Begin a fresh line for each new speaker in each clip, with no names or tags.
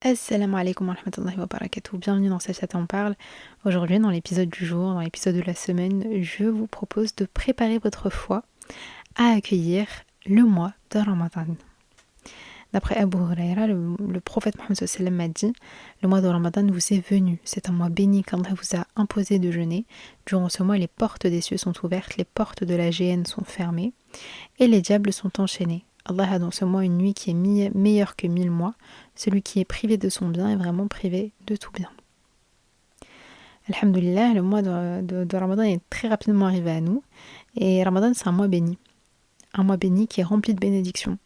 Assalamu alaikum wa rahmatullahi wa barakatuh. Bienvenue dans Sachet en parle. Aujourd'hui, dans l'épisode du jour, dans l'épisode de la semaine, je vous propose de préparer votre foi à accueillir le mois de Ramadan. D'après Abu Huraira, le prophète Mohammed sallallahu alayhi wa sallam m'a dit: le mois de Ramadan vous est venu. C'est un mois béni qu'Allah vous a imposé de jeûner. Durant ce mois, les portes des cieux sont ouvertes, les portes de la géhenne sont fermées et les diables sont enchaînés. Allah a dans ce mois une nuit qui est meilleure que 1000 mois. Celui qui est privé de son bien est vraiment privé de tout bien. Alhamdulillah, le mois de Ramadan est très rapidement arrivé à nous. Et Ramadan, c'est un mois béni. Un mois béni qui est rempli de bénédictions,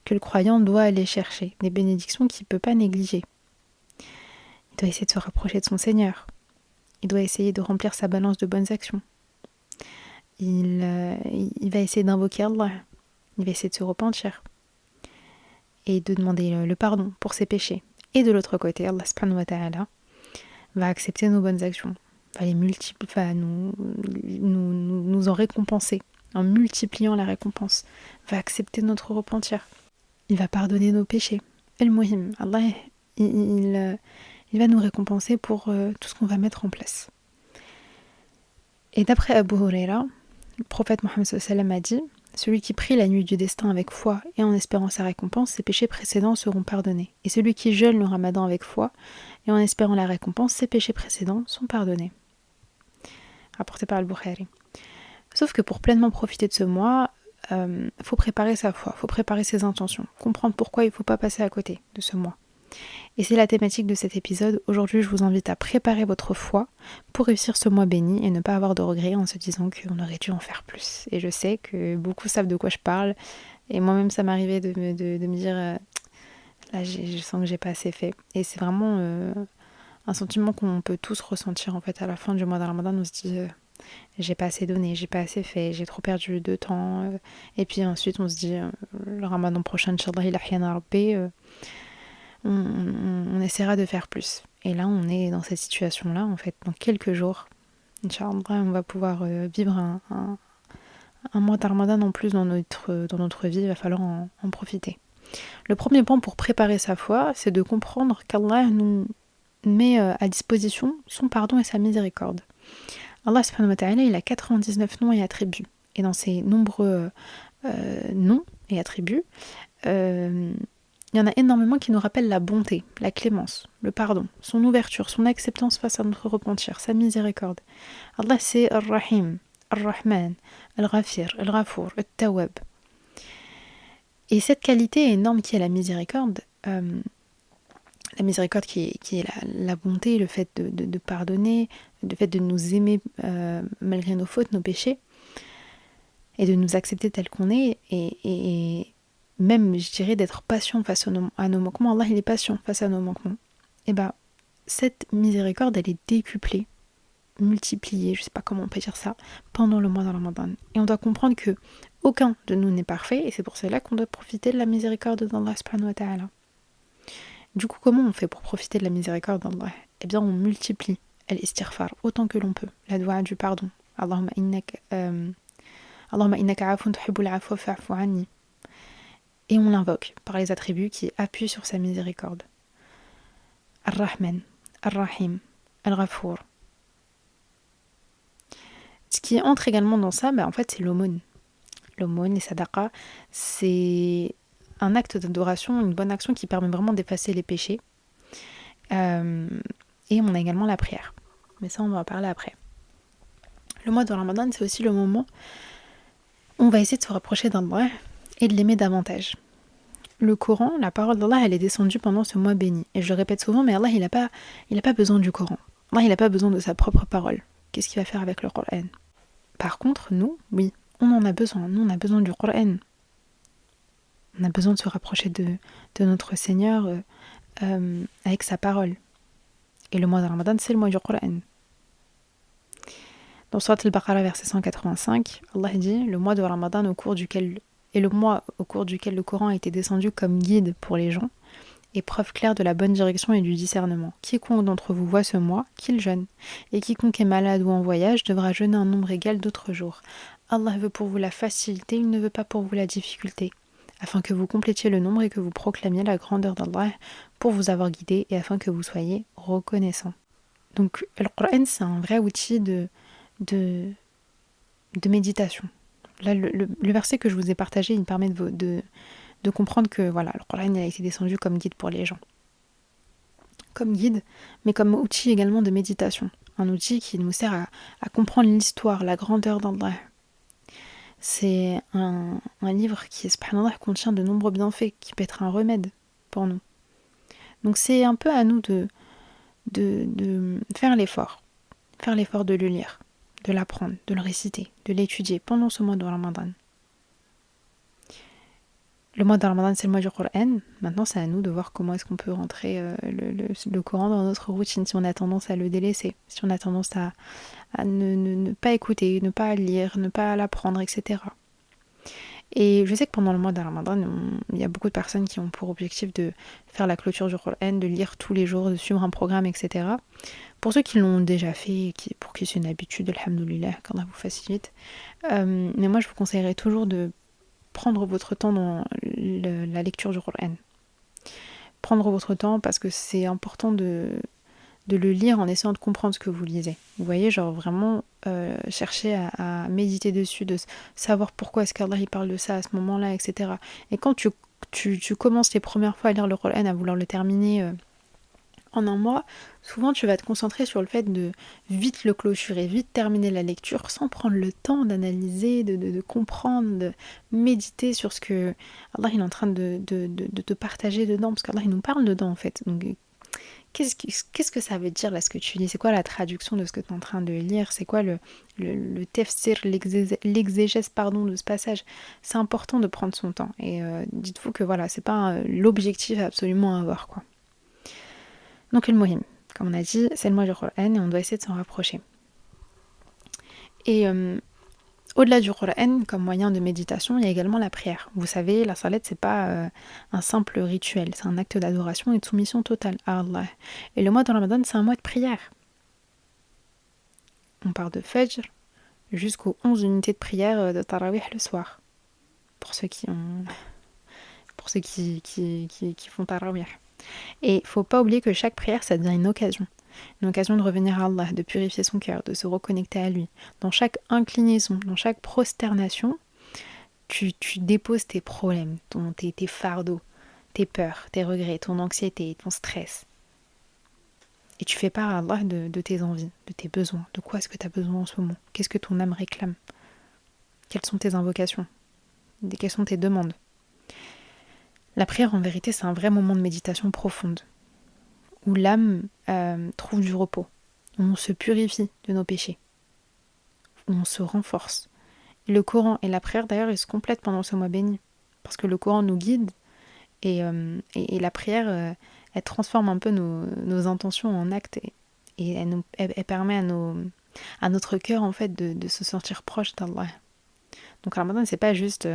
que le croyant doit aller chercher. Des bénédictions qu'il ne peut pas négliger. Il doit essayer de se rapprocher de son Seigneur. Il doit essayer de remplir sa balance de bonnes actions. Il va essayer d'invoquer Allah. Il va essayer de se repentir et de demander le pardon pour ses péchés. Et de l'autre côté, Allah subhanahu wa ta'ala va accepter nos bonnes actions, va les multiplier, va nous en récompenser, en multipliant la récompense, va accepter notre repentir. Il va pardonner nos péchés. El-Muhim, Allah, il va nous récompenser pour tout ce qu'on va mettre en place. Et d'après Abu Huraira, le prophète Mohammed sallallahu alayhi wa sallam a dit: celui qui prie la nuit du destin avec foi et en espérant sa récompense, ses péchés précédents seront pardonnés. Et celui qui jeûne le ramadan avec foi et en espérant la récompense, ses péchés précédents sont pardonnés. Rapporté par Al-Bukhari. Sauf que pour pleinement profiter de ce mois, faut préparer sa foi, faut préparer ses intentions, comprendre pourquoi il ne faut pas passer à côté de ce mois. Et c'est la thématique de cet épisode. Aujourd'hui, je vous invite à préparer votre foi pour réussir ce mois béni et ne pas avoir de regrets en se disant qu'on aurait dû en faire plus. Et je sais que beaucoup savent de quoi je parle. Et moi-même, ça m'arrivait de me dire là, je sens que j'ai pas assez fait. Et c'est vraiment un sentiment qu'on peut tous ressentir en fait à la fin du mois de Ramadan. On se dit j'ai pas assez donné, j'ai pas assez fait, j'ai trop perdu de temps. Et puis ensuite, on se dit le Ramadan prochain, Inch'Allah, il ahyana rabbi. On essaiera de faire plus. Et là, on est dans cette situation-là, en fait. Dans quelques jours, Inch'Allah, on va pouvoir vivre un mois de Ramadan en plus dans notre vie. Il va falloir en profiter. Le premier point pour préparer sa foi, c'est de comprendre qu'Allah nous met à disposition son pardon et sa miséricorde. Allah subhanahu wa ta'ala, il a 99 noms et attributs. Et dans ces nombreux noms et attributs, il y en a énormément qui nous rappellent la bonté, la clémence, le pardon, son ouverture, son acceptance face à notre repentir, sa miséricorde. Allah, c'est Ar-Rahim, Ar-Rahman, Al-Ghafir, Al-Ghafour, Al-Tawwab. Et cette qualité énorme qui est la miséricorde qui est la bonté, le fait de pardonner, le fait de nous aimer malgré nos fautes, nos péchés, et de nous accepter tel qu'on est, et même, je dirais, d'être patient face à nos manquements. Allah, il est patient face à nos manquements. Et cette miséricorde, elle est décuplée, multipliée, je sais pas comment on peut dire ça, pendant le mois de Ramadan. Et on doit comprendre que aucun de nous n'est parfait, et c'est pour cela qu'on doit profiter de la miséricorde d'Allah subhanahu wa ta'ala. Du coup, comment on fait pour profiter de la miséricorde d'Allah ? Eh bien, on multiplie al-istighfar autant que l'on peut, la doua du pardon. Allahumma innaka afun tuhibbul afwa fa'fu anni. Et on l'invoque par les attributs qui appuient sur sa miséricorde. Ar-Rahman, Ar-Rahim, Al-Ghafour. Ce qui entre également dans ça, en fait, c'est l'aumône. L'aumône, les sadaqas, c'est un acte d'adoration, une bonne action qui permet vraiment d'effacer les péchés. Et on a également la prière. Mais ça, on va en parler après. Le mois de Ramadan, c'est aussi le moment où on va essayer de se rapprocher d'Allah et de l'aimer davantage. Le Coran, la parole d'Allah, elle est descendue pendant ce mois béni. Et je le répète souvent, mais Allah, il n'a pas besoin du Coran. Allah, il n'a pas besoin de sa propre parole. Qu'est-ce qu'il va faire avec le Coran ? Par contre, nous, oui, on en a besoin. Nous, on a besoin du Coran. On a besoin de se rapprocher de notre Seigneur avec sa parole. Et le mois de Ramadan, c'est le mois du Coran. Dans Surat Al-Baqarah, verset 185, Allah dit: le mois de Ramadan est le mois au cours duquel le Coran a été descendu comme guide pour les gens et preuve claire de la bonne direction et du discernement. Quiconque d'entre vous voit ce mois, qu'il jeûne. Et quiconque est malade ou en voyage devra jeûner un nombre égal d'autres jours. Allah veut pour vous la facilité, il ne veut pas pour vous la difficulté, afin que vous complétiez le nombre et que vous proclamiez la grandeur d'Allah pour vous avoir guidé et afin que vous soyez reconnaissant. Donc le Coran, c'est un vrai outil de méditation. Là, le verset que je vous ai partagé, il permet de comprendre que voilà, le Coran a été descendu comme guide pour les gens. Comme guide, mais comme outil également de méditation. Un outil qui nous sert à comprendre l'histoire, la grandeur d'Allah. C'est un livre qui, subhanallah, contient de nombreux bienfaits, qui peut être un remède pour nous. Donc c'est un peu à nous de faire l'effort de le lire, de l'apprendre, de le réciter, de l'étudier pendant ce mois de Ramadan. Le mois de Ramadan, c'est le mois du Coran. Maintenant, c'est à nous de voir comment est-ce qu'on peut rentrer le Coran dans notre routine, si on a tendance à le délaisser, si on a tendance à ne pas écouter, ne pas lire, ne pas l'apprendre, etc. Et je sais que pendant le mois de Ramadan, il y a beaucoup de personnes qui ont pour objectif de faire la clôture du Coran, de lire tous les jours, de suivre un programme, etc. Pour ceux qui l'ont déjà fait, pour qui c'est une habitude, alhamdoulilah, qu'Allah vous facilite. Mais moi, je vous conseillerais toujours de prendre votre temps dans la lecture du Coran. Prendre votre temps parce que c'est important de le lire en essayant de comprendre ce que vous lisez. Vous voyez, genre vraiment chercher à méditer dessus, de savoir pourquoi est-ce qu'Allah il parle de ça à ce moment-là, etc. Et quand tu commences les premières fois à lire le Coran, à vouloir le terminer en un mois, souvent tu vas te concentrer sur le fait de vite le clôturer, vite terminer la lecture sans prendre le temps d'analyser, de comprendre, de méditer sur ce que Allah il est en train de te partager dedans, parce qu'Allah il nous parle dedans en fait. Donc qu'est-ce que ça veut dire là ce que tu lis? C'est quoi la traduction de ce que tu es en train de lire? C'est quoi le tafsir, l'exégèse pardon, de ce passage? C'est important de prendre son temps. Et dites-vous que voilà, c'est pas l'objectif absolument à avoir quoi. Donc le muhim, comme on a dit, c'est le mois du Coran et on doit essayer de s'en rapprocher. Et au-delà du Coran, comme moyen de méditation, il y a également la prière. Vous savez, la salat, c'est pas un simple rituel, c'est un acte d'adoration et de soumission totale à Allah. Et le mois de Ramadan, c'est un mois de prière. On part de Fajr jusqu'aux 11 unités de prière de Tarawih le soir. Pour ceux qui font Tarawih. Et il faut pas oublier que chaque prière, ça devient une occasion de revenir à Allah, de purifier son cœur, de se reconnecter à lui. Dans chaque inclinaison, dans chaque prosternation, tu déposes tes problèmes, tes fardeaux, tes peurs, tes regrets, ton anxiété, ton stress. Et tu fais part à Allah de tes envies, de tes besoins. De quoi est-ce que tu as besoin en ce moment? Qu'est-ce que ton âme réclame? Quelles sont tes invocations? Quelles sont tes demandes? La prière, en vérité, c'est un vrai moment de méditation profonde, où l'âme trouve du repos, où on se purifie de nos péchés, où on se renforce. Et le Coran et la prière, d'ailleurs, ils se complètent pendant ce mois béni, parce que le Coran nous guide, et la prière, elle transforme un peu nos intentions en actes, et elle permet à notre cœur, en fait, de se sentir proche d'Allah. Donc, Ramadan, c'est pas juste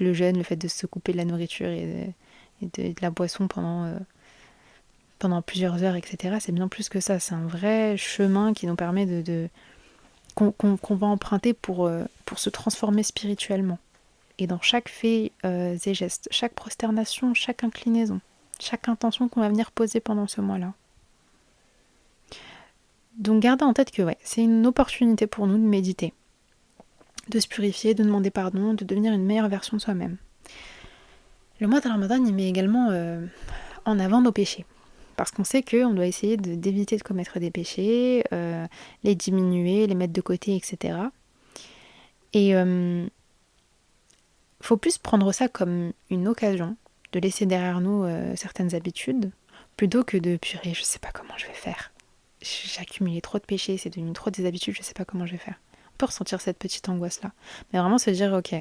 le jeûne, le fait de se couper de la nourriture et de la boisson pendant plusieurs heures, etc. C'est bien plus que ça. C'est un vrai chemin qui nous permet qu'on va emprunter pour se transformer spirituellement. Et dans chaque fait et geste, chaque prosternation, chaque inclinaison, chaque intention qu'on va venir poser pendant ce mois-là. Donc gardez en tête que c'est une opportunité pour nous de méditer, de se purifier, de demander pardon, de devenir une meilleure version de soi-même. Le mois de Ramadan, il met également en avant nos péchés. Parce qu'on sait qu'on doit essayer d'éviter de commettre des péchés, les diminuer, les mettre de côté, etc. Et faut plus prendre ça comme une occasion de laisser derrière nous certaines habitudes, plutôt que de purée, je sais pas comment je vais faire. J'ai accumulé trop de péchés, c'est devenu trop des habitudes, je sais pas comment je vais faire. On peut ressentir cette petite angoisse-là. Mais vraiment se dire, ok,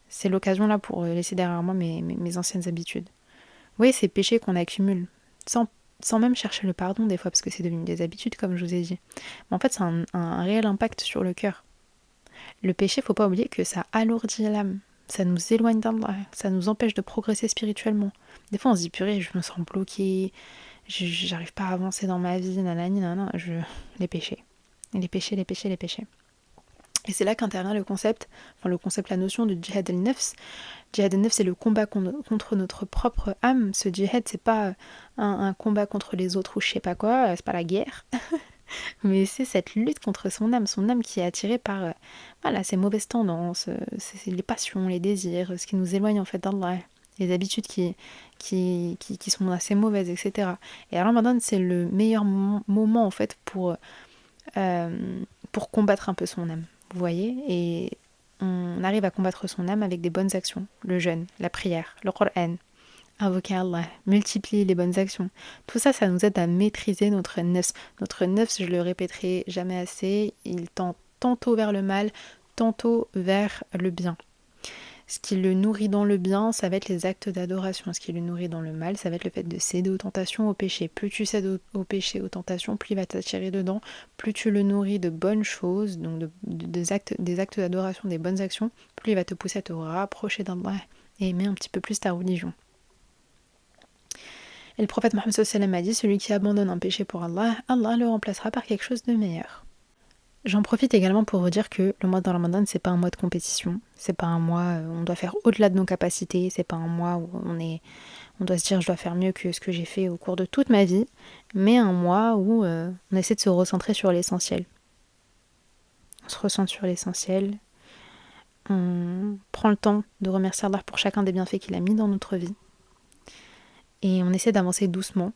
c'est l'occasion là pour laisser derrière moi mes anciennes habitudes. Vous voyez, ces péchés qu'on accumule, sans même chercher le pardon des fois, parce que c'est devenu des habitudes, comme je vous ai dit. Mais en fait, ça a un réel impact sur le cœur. Le péché, faut pas oublier que ça alourdit l'âme. Ça nous éloigne d'Allah, ça nous empêche de progresser spirituellement. Des fois, on se dit, purée, je me sens bloquée, j'arrive pas à avancer dans ma vie, nanani, nanana. Les péchés. Les péchés. Et c'est là qu'intervient la notion de djihad al-nafs. Djihad al-nafs, c'est le combat contre notre propre âme. Ce djihad, c'est pas un combat contre les autres ou je sais pas quoi, c'est pas la guerre. Mais c'est cette lutte contre son âme qui est attirée par ces mauvaises tendances, c'est les passions, les désirs, ce qui nous éloigne en fait d'Allah, les habitudes qui sont assez mauvaises, etc. Et Ramadan, c'est le meilleur moment en fait pour combattre un peu son âme, vous voyez. Et on arrive à combattre son âme avec des bonnes actions, le jeûne, la prière, le Coran, invoquer Allah, multiplier les bonnes actions. Tout ça, ça nous aide à maîtriser notre nefs. Notre nefs, je le répéterai jamais assez, il tend tantôt vers le mal, tantôt vers le bien. Ce qui le nourrit dans le bien, ça va être les actes d'adoration. Ce qui le nourrit dans le mal, ça va être le fait de céder aux tentations, au péché. Plus tu cèdes au péché, aux tentations, plus il va t'attirer dedans. Plus tu le nourris de bonnes choses, donc des actes d'adoration, des bonnes actions, plus il va te pousser à te rapprocher d'Allah et aimer un petit peu plus ta religion. Et le prophète Mohammed sallallahu alayhi wa sallam a dit, celui qui abandonne un péché pour Allah, Allah le remplacera par quelque chose de meilleur. J'en profite également pour vous dire que le mois de Ramadan, c'est pas un mois de compétition, c'est pas un mois où on doit faire au-delà de nos capacités, c'est pas un mois où on doit se dire je dois faire mieux que ce que j'ai fait au cours de toute ma vie, mais un mois où on essaie de se recentrer sur l'essentiel. On se recentre sur l'essentiel, on prend le temps de remercier Allah pour chacun des bienfaits qu'il a mis dans notre vie, et on essaie d'avancer doucement,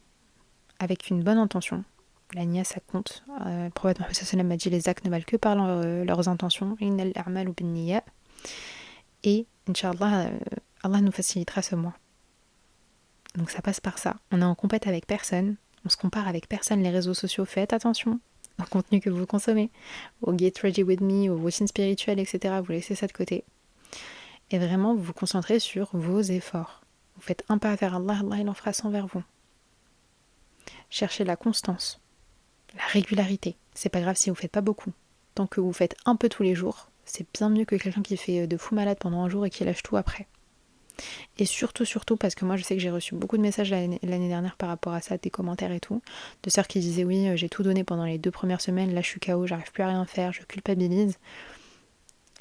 avec une bonne intention. La niya, ça compte. Le prophète Mohammed sallallahu alayhi wa sallam a dit les actes ne valent que par leurs intentions. Innal a'malu bin-niyya. Et, Inch'Allah, Allah nous facilitera ce mois. Donc ça passe par ça. On est en compète avec personne. On se compare avec personne. Les réseaux sociaux, faites attention au contenu que vous consommez. Au Get Ready With Me, aux routines spirituelles, etc. Vous laissez ça de côté. Et vraiment, vous vous concentrez sur vos efforts. Vous faites un pas vers Allah, Allah il en fera 100 vers vous. Cherchez la constance. La régularité, c'est pas grave si vous faites pas beaucoup. Tant que vous faites un peu tous les jours, c'est bien mieux que quelqu'un qui fait de fou malade pendant un jour et qui lâche tout après. Et surtout, parce que moi je sais que j'ai reçu beaucoup de messages l'année dernière par rapport à ça, des commentaires et tout, de sœurs qui disaient oui, j'ai tout donné pendant les 2 premières semaines, là je suis KO, j'arrive plus à rien faire, je culpabilise.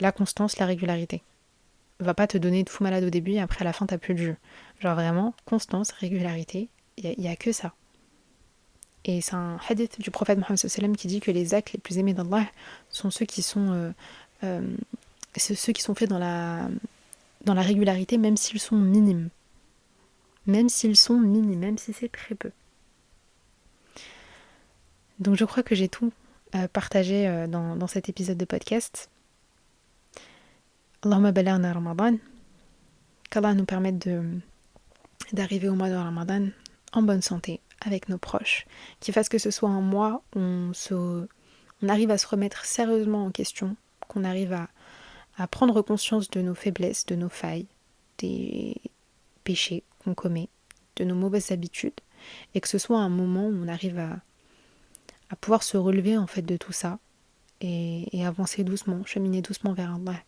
La constance, la régularité. Va pas te donner de fou malade au début et après à la fin t'as plus de jeu. Genre vraiment, constance, régularité, il y a que ça. Et c'est un hadith du prophète Mohammed sallallahu alayhi wa sallam qui dit que les actes les plus aimés d'Allah sont ceux qui sont faits dans la régularité, même s'ils sont minimes. Même si c'est très peu. Donc je crois que j'ai tout partagé dans cet épisode de podcast. Allahumma balaghna Ramadan. Qu'Allah nous permette d'arriver au mois de Ramadan en bonne santé, avec nos proches, qui fasse que ce soit un mois où on arrive à se remettre sérieusement en question, qu'on arrive à prendre conscience de nos faiblesses, de nos failles, des péchés qu'on commet, de nos mauvaises habitudes, et que ce soit un moment où on arrive à pouvoir se relever en fait de tout ça et avancer doucement, cheminer doucement vers Allah.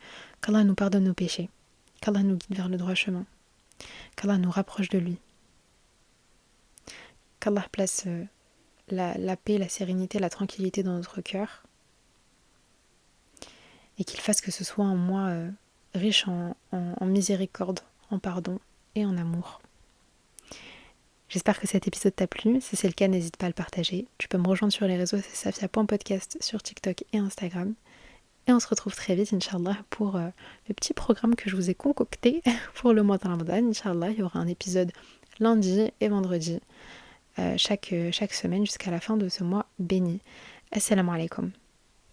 Qu'Allah nous pardonne nos péchés, qu'Allah nous guide vers le droit chemin, qu'Allah nous rapproche de lui, qu'Allah place la paix, la sérénité, la tranquillité dans notre cœur et qu'il fasse que ce soit un mois riche en miséricorde, en pardon et en amour. J'espère que cet épisode t'a plu. Si c'est le cas, n'hésite pas à le partager. Tu peux me rejoindre sur les réseaux, c'est safia.podcast sur TikTok et Instagram. Et on se retrouve très vite, Inch'Allah, pour le petit programme que je vous ai concocté pour le mois de Ramadan. Inch'Allah, il y aura un épisode lundi et vendredi. Chaque semaine jusqu'à la fin de ce mois béni. Assalamu alaikum.